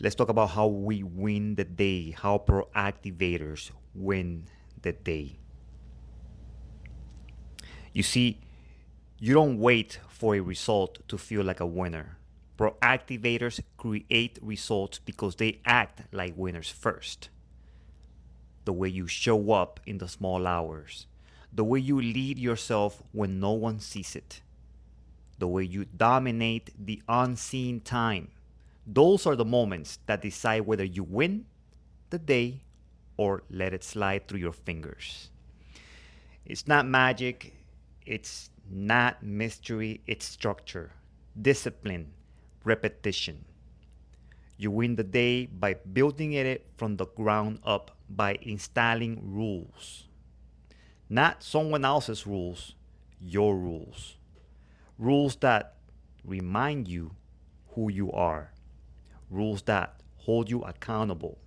Let's talk about how we win the day, how proactivators win the day. You see, you don't wait for a result to feel like a winner. Proactivators create results because they act like winners first. The way you show up in the small hours, the way you lead yourself when no one sees it, the way you dominate the unseen time. Those are the moments that decide whether you win the day or let it slide through your fingers. It's not magic, it's not mystery, it's structure, discipline, repetition. You win the day by building it from the ground up, by installing rules. Not someone else's rules, your rules. Rules that remind you who you are. Rules that hold you accountable.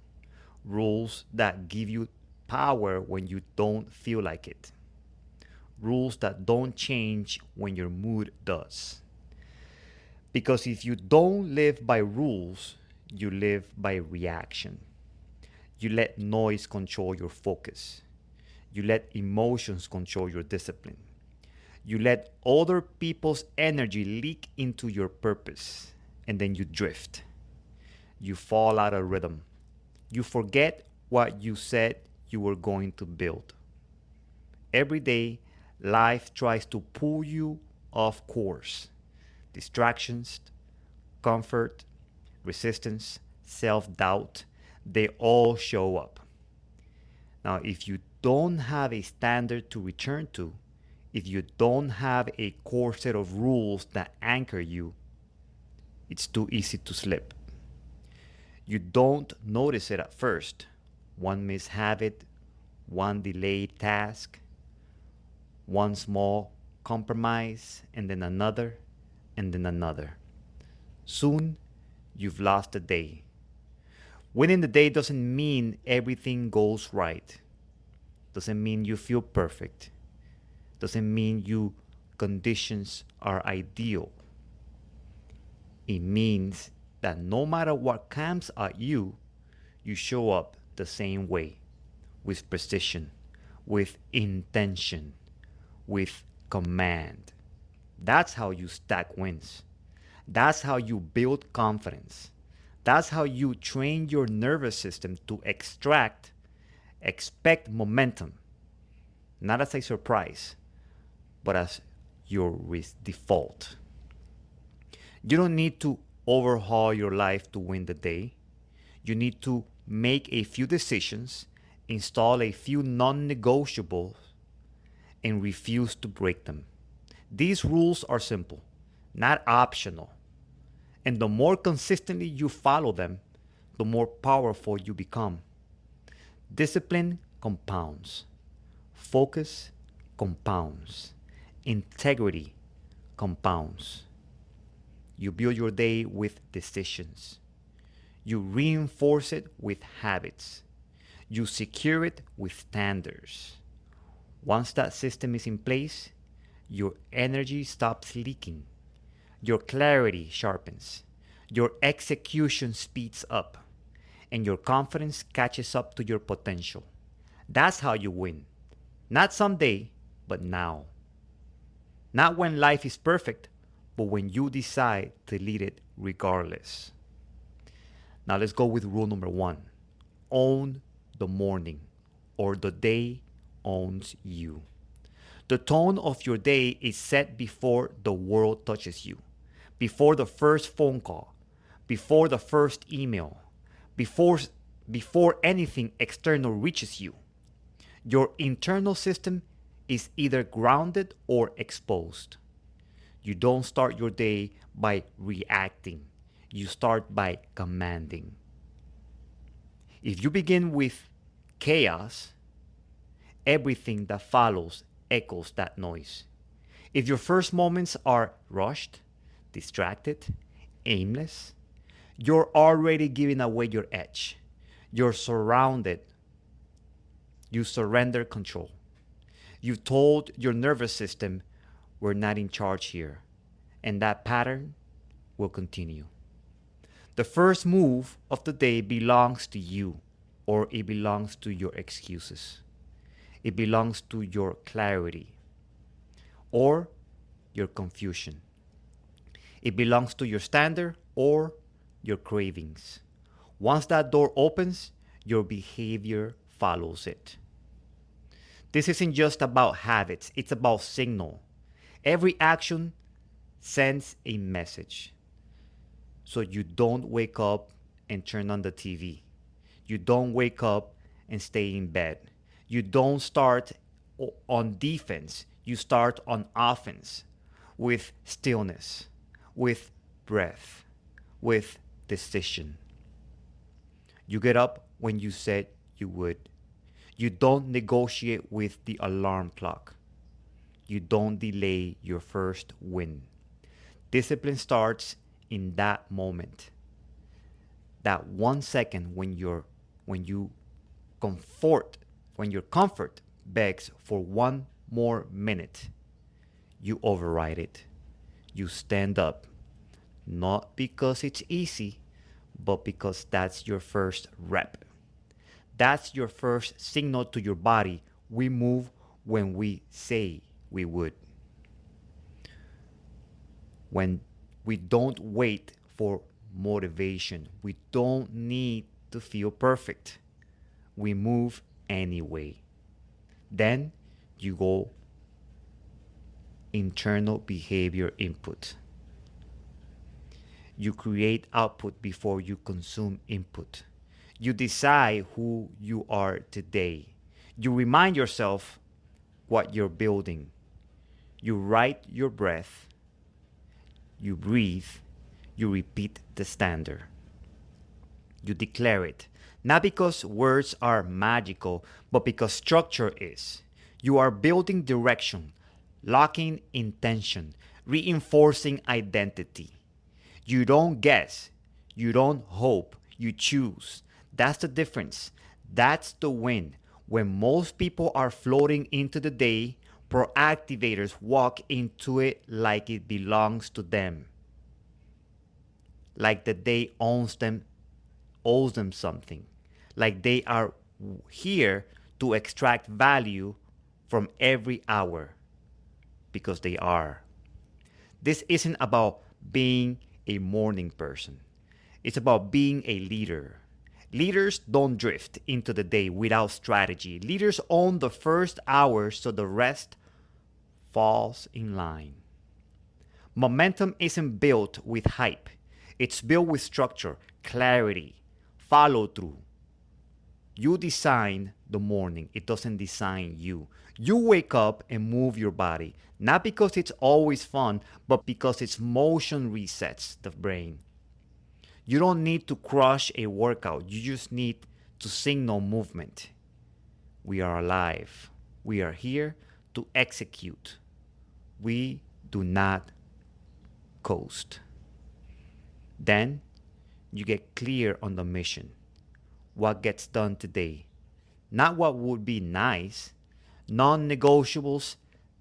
Rules that give you power when you don't feel like it. Rules that don't change when your mood does. Because if you don't live by rules, you live by reaction. You let noise control your focus. You let emotions control your discipline. You let other people's energy leak into your purpose, and then you drift. You fall out of rhythm. You forget what you said you were going to build. Every day, life tries to pull you off course. Distractions, comfort, resistance, self doubt, they all show up. Now, if you don't have a standard to return to, if you don't have a core set of rules that anchor you, it's too easy to slip. You don't notice it at first. One missed habit, one delayed task, one small compromise, and then another, and then another. Soon, you've lost the day. Winning the day doesn't mean everything goes right. Doesn't mean you feel perfect. Doesn't mean you conditions are ideal. It means that no matter what comes at you, you show up the same way, with precision, with intention, with command. That's how you stack wins. That's how you build confidence. That's how you train your nervous system to expect momentum, not as a surprise, but as your default. You don't need to overhaul your life to win the day. You need to make a few decisions, install a few non negotiables, and refuse to break them. These rules are simple, not optional. And the more consistently you follow them, the more powerful you become. Discipline compounds, focus compounds, integrity compounds. You build your day with decisions. You reinforce it with habits. You secure it with standards. Once that system is in place, your energy stops leaking. Your clarity sharpens. Your execution speeds up. And your confidence catches up to your potential. That's how you win. Not someday, but now. Not when life is perfect, but when you decide to lead it regardless. Now let's go with rule number 1. Own the morning, or the day owns you. The tone of your day is set before the world touches you, before the first phone call, before the first email, before anything external reaches you. Your internal system is either grounded or exposed. You don't start your day by reacting. You start by commanding. If you begin with chaos, everything that follows echoes that noise. If your first moments are rushed, distracted, aimless, you're already giving away your edge. You're surrounded. You surrender control. You've told your nervous system, we're not in charge here. And that pattern will continue. The first move of the day belongs to you, or it belongs to your excuses. It belongs to your clarity or your confusion. It belongs to your standard or your cravings. Once that door opens, your behavior follows it. This isn't just about habits, it's about signal. Every action sends a message. So you don't wake up and turn on the TV. You don't wake up and stay in bed. You don't start on defense. You start on offense with stillness, with breath, with decision. You get up when you said you would. You don't negotiate with the alarm clock. You don't delay your first win. Discipline starts in that moment. That 1 second when your comfort begs for one more minute, you override it. You stand up, not because it's easy, but because that's your first rep. That's your first signal to your body. We move when we say we would. When we don't wait for motivation, we don't need to feel perfect. We move anyway. Then you go internal behavior input. You create output before you consume input. You decide who you are today. You remind yourself what you're building. You write your breath. You breathe. You repeat the standard. You declare it. Not because words are magical, but because structure is. You are building direction, locking intention, reinforcing identity. You don't guess. You don't hope. You choose. That's the difference. That's the win. When most people are floating into the day, ProActivators walk into it like it belongs to them. Like the day owes them something. Like they are here to extract value from every hour. Because they are. This isn't about being a morning person. It's about being a leader. Leaders don't drift into the day without strategy. Leaders own the first hour so the rest falls in line. Momentum isn't built with hype. It's built with structure, clarity, follow through. You design the morning. It doesn't design you. You wake up and move your body, not because it's always fun, but because its motion resets the brain. You don't need to crush a workout. You just need to signal movement. We are alive. We are here to execute. We do not coast. Then you get clear on the mission. What gets done today? Not what would be nice. Non-negotiables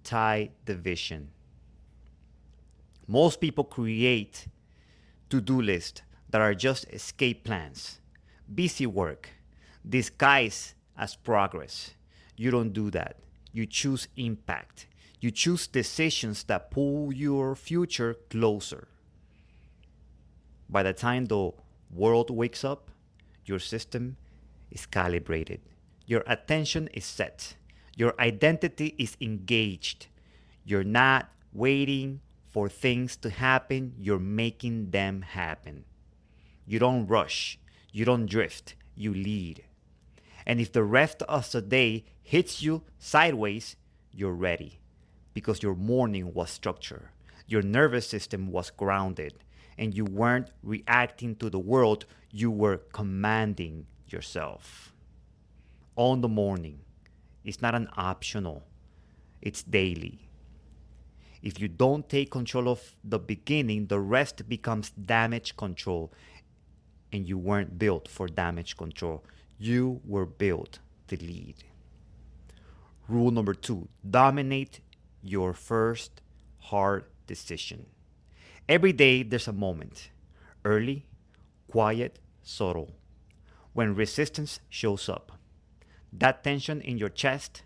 tie the vision. Most people create to-do lists that are just escape plans, busy work, disguised as progress. You don't do that. You choose impact. You choose decisions that pull your future closer. By the time the world wakes up, your system is calibrated. Your attention is set. Your identity is engaged. You're not waiting for things to happen. You're making them happen. You don't rush. You don't drift. You lead. And if the rest of the day hits you sideways, you're ready. Because your morning was structured. Your nervous system was grounded. And you weren't reacting to the world. You were commanding yourself. Own the morning. It's not an optional. It's daily. If you don't take control of the beginning, the rest becomes damage control. And you weren't built for damage control. You were built to lead. Rule number 2, dominate your first hard decision. Every day there's a moment, early quiet, subtle. When resistance shows up, that tension in your chest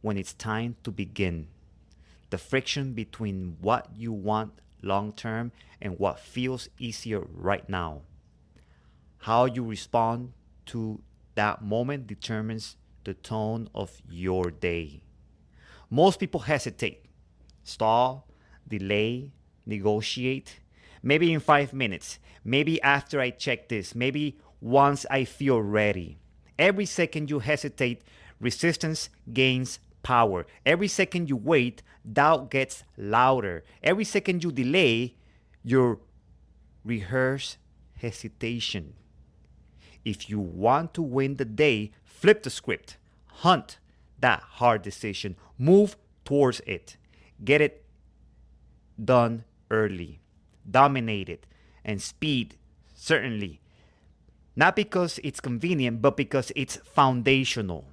when it's time to begin, the friction between what you want long term and what feels easier right now. How you respond to that moment determines the tone of your day. Most people hesitate, stall, delay, negotiate. Maybe in 5 minutes, maybe after I check this, maybe once I feel ready. Every second you hesitate, resistance gains power. Every second you wait, doubt gets louder. Every second you delay, you rehearse hesitation. If you want to win the day, flip the script. Hunt that hard decision. Move towards it. Get it done early. Dominate it. And speed, certainly. Not because it's convenient, but because it's foundational.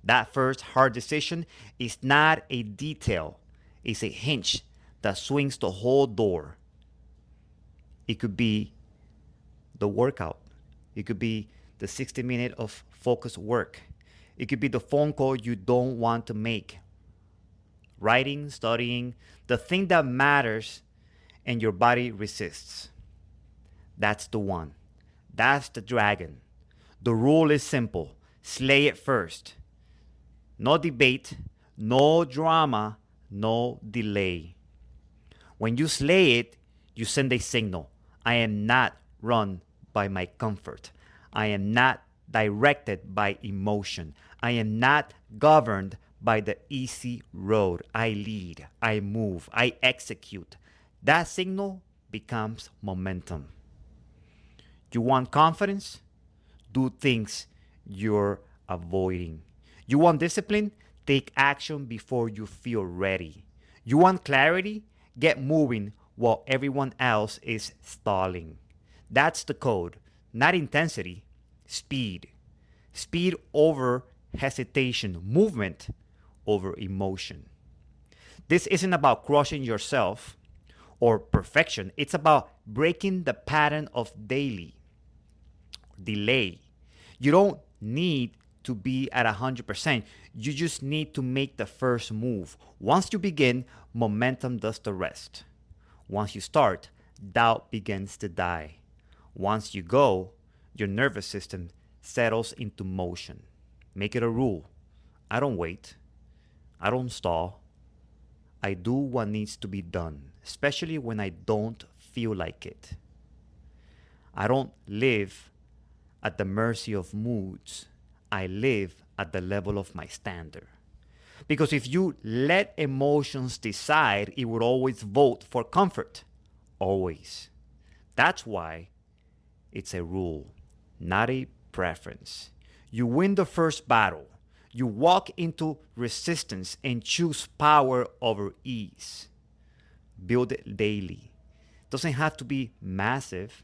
That first hard decision is not a detail, it's a hinge that swings the whole door. It could be the workout, it could be the 60 minutes of focused work, it could be the phone call you don't want to make. Writing, studying, the thing that matters and your body resists. That's the one. That's the dragon. The rule is simple. Slay it first. No debate, no drama, no delay. When you slay it, you send a signal. I am not run by my comfort. I am not directed by emotion. I am not governed by the easy road. I lead, I move, I execute. That signal becomes momentum. You want confidence? Do things you're avoiding. You want discipline? Take action before you feel ready. You want clarity? Get moving while everyone else is stalling. That's the code. Not intensity, speed. Speed over hesitation, movement over emotion. This isn't about crushing yourself or perfection. It's about breaking the pattern of daily delay. You don't need to be at 100%. You just need to make the first move. Once you begin, momentum does the rest. Once you start, doubt begins to die. Once you go, your nervous system settles into motion. Make it a rule. I don't wait. I don't stall. I do what needs to be done, especially when I don't feel like it. I don't live at the mercy of moods. I live at the level of my standard. Because if you let emotions decide, it would always vote for comfort. Always. That's why it's a rule, not a preference. You win the first battle. You walk into resistance and choose power over ease. Build it daily. Doesn't have to be massive.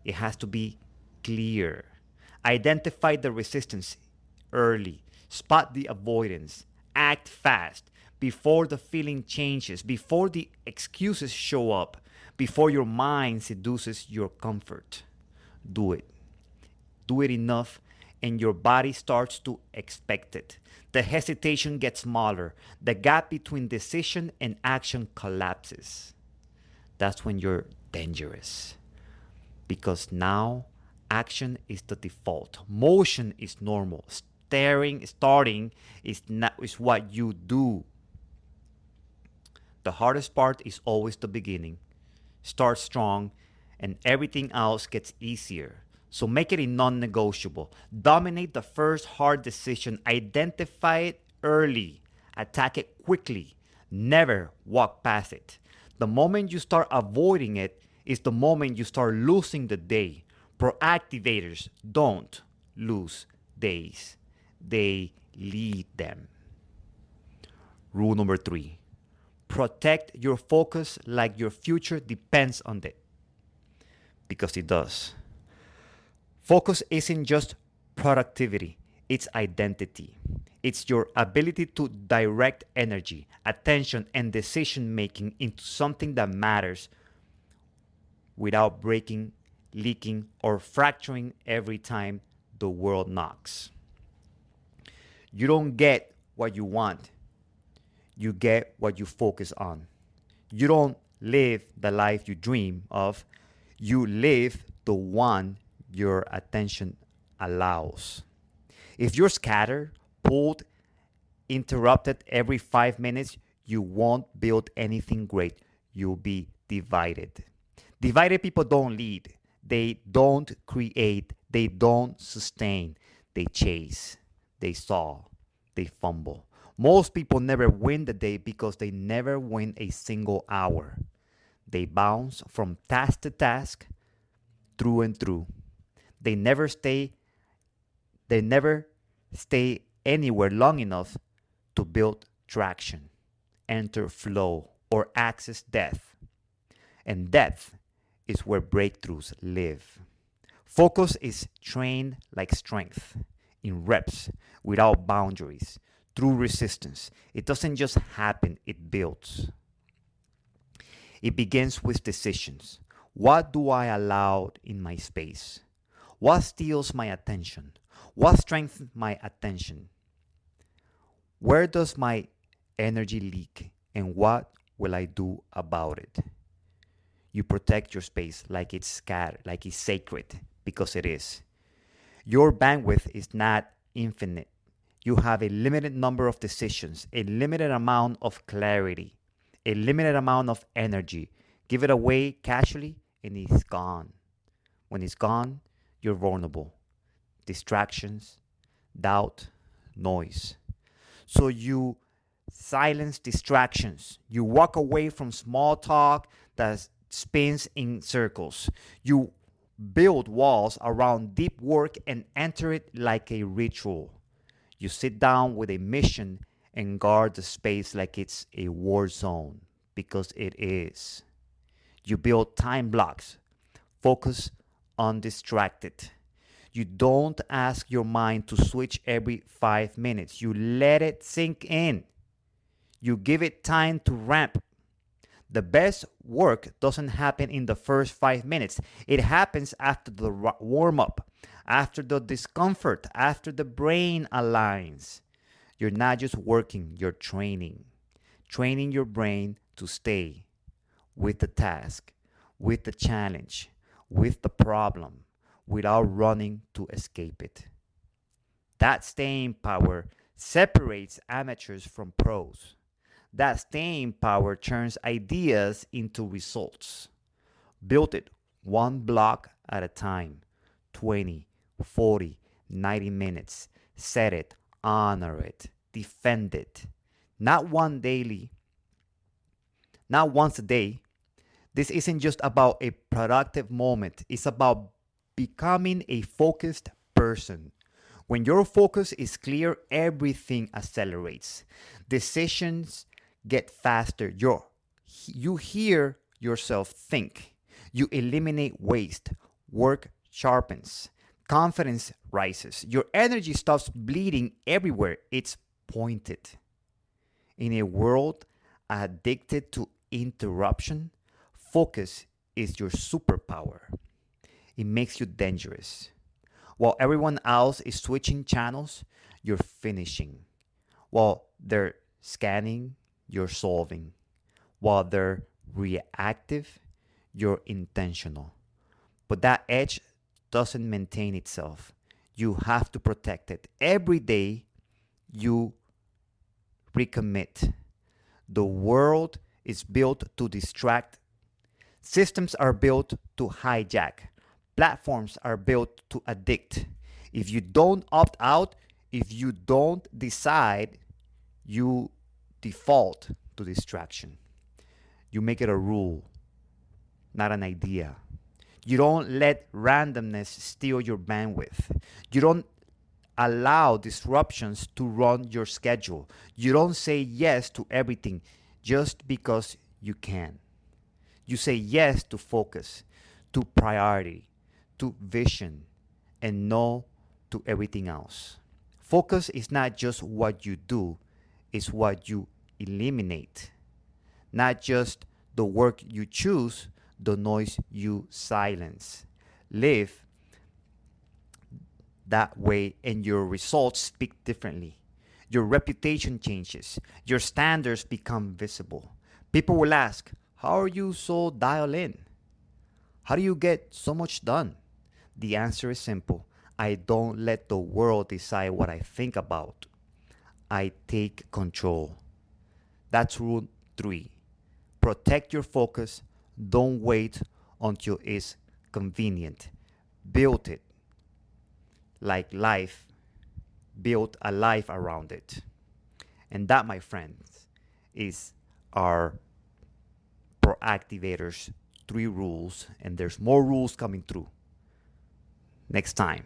It has to be clear. Identify the resistance early. Spot the avoidance. Act fast before the feeling changes, before the excuses show up, before your mind seduces your comfort. Do it. Do it enough and your body starts to expect it. The hesitation gets smaller. The gap between decision and action collapses. That's when you're dangerous. Because now action is the default. Motion is normal. Starting is what you do. The hardest part is always the beginning. Start strong and everything else gets easier. So make it a non-negotiable. Dominate the first hard decision. Identify it early. Attack it quickly. Never walk past it. The moment you start avoiding it is the moment you start losing the day. Proactivators don't lose days. They lead them. Rule number 3. Protect your focus like your future depends on it. Because it does. Focus isn't just productivity, it's identity. It's your ability to direct energy, attention, and decision making into something that matters without breaking leaking, or fracturing every time the world knocks. You don't get what you want, you get what you focus on. You don't live the life you dream of, you live the one your attention allows. If you're scattered, pulled, interrupted every 5 minutes, you won't build anything great. You'll be divided. Divided people don't lead, they don't create, they don't sustain, they chase, they solve, they fumble. Most people never win the day because they never win a single hour. They bounce from task to task, through and through. They never stay they never stay anywhere long enough to build traction, enter flow, or access depth. And depth is where breakthroughs live. Focus is trained like strength, in reps, without boundaries, through resistance. It doesn't just happen, it builds. It begins with decisions. What do I allow in my space? What steals my attention? What strengthens my attention? Where does my energy leak? And what will I do about it? You protect your space like it's scattered, like it's sacred, because it is. Your bandwidth is not infinite. You have a limited number of decisions, a limited amount of clarity, a limited amount of energy. Give it away casually and it's gone. When it's gone, you're vulnerable. Distractions, doubt, noise. So you silence distractions. You walk away from small talk that spins in circles. You build walls around deep work and enter it like a ritual. You sit down with a mission and guard the space like it's a war zone, because it is. You build time blocks. Focus undistracted. You don't ask your mind to switch every 5 minutes. You let it sink in. You give it time to ramp. The best work doesn't happen in the first 5 minutes. It happens after the warm up, after the discomfort, after the brain aligns. You're not just working, you're training. Training your brain to stay with the task, with the challenge, with the problem, without running to escape it. That staying power separates amateurs from pros. That staying power turns ideas into results. Build it one block at a time, 20, 40, 90 minutes. Set it, honor it, defend it. Not once a day. This isn't just about a productive moment. It's about becoming a focused person. When your focus is clear, everything accelerates. Decisions get faster. You hear yourself think. You eliminate waste. Work sharpens. Confidence rises. Your energy stops bleeding everywhere. It's pointed. In a world addicted to interruption, focus is your superpower. It makes you dangerous. While everyone else is switching channels, you're finishing. While they're scanning, you're solving. While they're reactive, you're intentional. But that edge doesn't maintain itself. You have to protect it. Every day, you recommit. The world is built to distract. Systems are built to hijack. Platforms are built to addict. If you don't opt out, if you don't decide, you default to distraction. You make it a rule, not an idea. You don't let randomness steal your bandwidth. You don't allow disruptions to run your schedule. You don't say yes to everything just because you can. You say yes to focus, to priority, to vision, and no to everything else. Focus is not just what you do, it's what you eliminate. Not just the work you choose, the noise you silence. live that way and your results speak differently. Your reputation changes. Your standards become visible. People will ask, how are you so dialed in? How do you get so much done? The answer is simple. I don't let the world decide what I think about. I take control. That's rule 3. Protect your focus. Don't wait until it's convenient. Build it like life. Build a life around it. And that, my friends, is our ProActivators 3 rules. And there's more rules coming through next time.